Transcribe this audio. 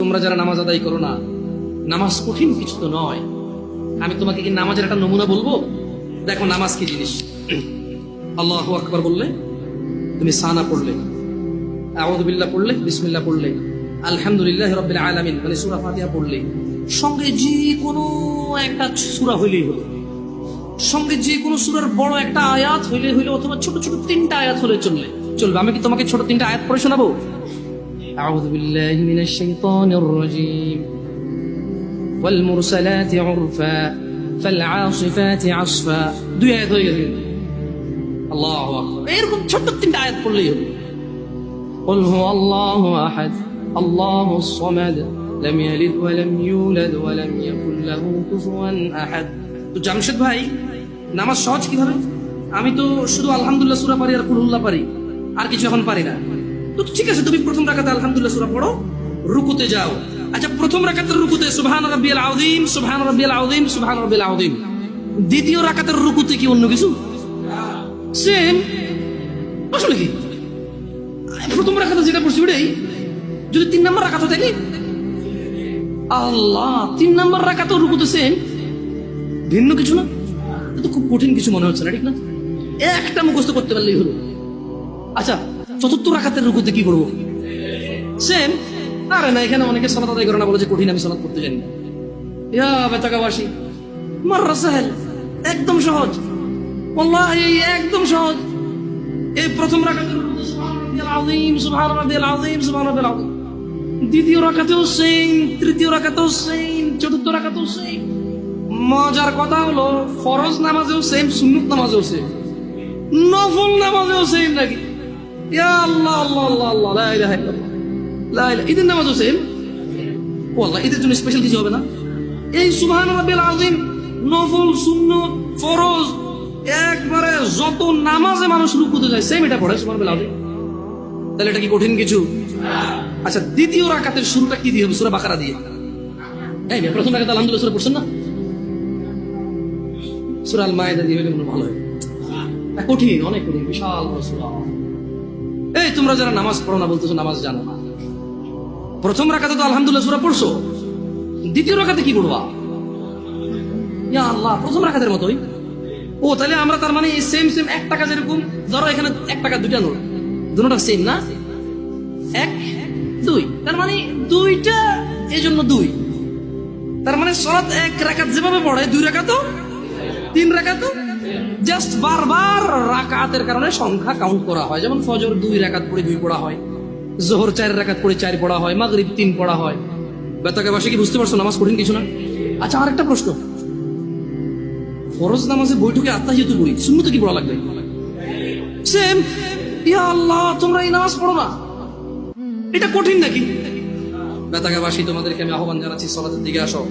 তোমরা যারা নামাজ আদায় করো না, নামাজ কঠিন কিছু তো নয়। আমি তোমাকে কি নামাজের একটা নমুনা বলবো? দেখো নামাজ কি জিনিস। আল্লাহু আকবার বললে, তুমি সানা পড়লে, আউযু বিল্লাহ পড়লে, বিসমিল্লাহ পড়লে, আলহামদুলিল্লাহি রাব্বিল আলামিন মানে সূরা ফাতিহা পড়লে, সঙ্গে যে কোনো একটা সূরা হইলেই হলো, সঙ্গে যে কোনো সূরার বড় একটা আয়াত হইলে হইলো, অথবা ছোট ছোট 3টা আয়াত হলে চলবে। আমি কি তোমাকে ছোট 3টা আয়াত পড়ে শোনাবো? আউযু বিল্লাহি মিনাশ শাইতানির রাজীম, ওয়াল মুরসালাতি উরফা ফাল আসিফাতি আসফা। 2 আয়াত হয়ে গেছে। আল্লাহু আকবার। এরকম ছোট 3টা আয়াত পড়লেই হলো। কুল হুয়াল্লাহু আহাদ আল্লাহুস সামাদ লাম ইয়ালিদ ওয়া লাম ইউলাদ ওয়া লাম ইয়াকুল লাহু কুফুয়ান আহাদ। তো জামশেদ ভাই, নামাজ সহজ কিভাবে? আমি তো শুধু আলহামদুলিল্লাহ সূরা পারি আর কুল হুল্লাহ পারি, আর কিছু এখন পারি না। তো ঠিক আছে, তুমি প্রথম রাকাতে আলহামদুলিল্লাহ সূরা পড়ো, রুকুতে যাও। আচ্ছা, প্রথম রাকাতের রুকুতে সুবহান রাব্বিয়াল আযীম, সুবহান রাব্বিয়াল আযীম, সুবহান রাব্বিয়াল আযীম। দ্বিতীয় রাকাতের রুকুতে কি অন্য কিছু? সেম। আসলে কি প্রথম রাকাতে যেটা পড়ছি ওটাই, যদি 3 নম্বর রাকাত থাকে, আল্লাহ 3 নম্বর রাকাতে রুকুতে সেম, ভিন্ন কিছু না। তো খুব কঠিন কিছু মনে হচ্ছে না, ঠিক না? একটা মুখস্থ করতে পারলেই হলো। আচ্ছা, চতুর্থ রাকাতের রুকুতে কি করবো? সেম। আরে না, এখানে অনেকে সালাত আদায় করে না, বলে যে কঠিন, আমি সালাত করতে জানি না। ইয়া বেতাকাবাসী, মাররা সাহেল, একদম সহজ, ওয়াল্লাহি একদম সহজ। এই প্রথম রাকাতের রুকুতে সুবহান রাব্বিয়াল আযীম, সুবহান রাব্বিয়াল আযীম, সুবহান রাব্বিয়াল আযীম। দ্বিতীয় রাকাতেও সেম, তৃতীয় রাকাতেও সেম, চতুর্থ রাকাতেও সেম। মজার কথা হলো, ফরজ নামাজেও সেম, সুন্নত নামাজেও সেম, নফল নামাজেও সেম নাকি? ইয়া আল্লাহ আল্লাহ আল্লাহ আল্লাহ, লা ইলাহা ইল্লাল্লাহ, লা ইলাহা। ঈদের নামাজও সেম। ওয়াল্লাহ, ঈদের জন্য স্পেশাল কিছু হবে না? এই সুবহান রাব্বিল আযীম, নফল, সুন্নত, ফরজ, একবারে যত নামাজে মানুষ রুকুতে যায় সেম এটা পড়ে সুবহান রাব্বিল আযীম। তাহলে এটা কি কঠিন কিছু? আচ্ছা, দ্বিতীয় রাকাতের শুরুটা কি দিয়ে হবে? সূরা বাকারা দিয়ে। এই প্রথম রাকাতে আলহামদুলিল্লাহ সূরা পড়ছেন না? সূরা আল মায়েদা দিয়ে হলে ভালো হয়। কঠিন, অনেক কঠিন, বিশাল সূরা। এই তোমরা যারা নামাজ পড়ো না বলতেছো নামাজ জানো না। প্রথম রাকাতে তো আলহামদুলিল্লাহ সূরা পড়ছো, দ্বিতীয় রাকাতে কি পড়বা? ইয়া আল্লাহ, প্রথম রাকাতের মতোই। ও তাহলে আমরা তার মানে সেম সেম 1 টাকা, যেরকম ধরো এখানে 1 টাকা 2টা নোট, দুটোটা সেম না? 1 2, তার মানে 2টা, এই জন্য 2। তার মানে সালাত 1 রাকাত যেভাবে পড়ে, 2 রাকাতও 3 রাকাতও, জাস্ট বারবার রাকাতের কারণে সংখ্যা কাউন্ট করা হয়। যেমন ফজর 2 রাকাত পড়ে 2 পড়া হয়, যোহর 4 রাকাত পড়ে 4 পড়া হয়, মাগরিব 3 পড়া হয়। বেতাকাবাসী কি বুঝতে পারছো নামাজ কঠিন কিছু না? আচ্ছা, আরেকটা প্রশ্ন, ফরজ নামাজে বৈঠকে আত্তাহিয়াতু পড়ি, সুন্নতে কি পড়া লাগবে? সেম। ইয়া আল্লাহ, তোমরা এই নামাজ পড়ো না, এটা কঠিন নাকি? বেতাকাবাসী, তোমাদেরকে আমি আহ্বান জানাচ্ছি, সালাতের দিকে আসো।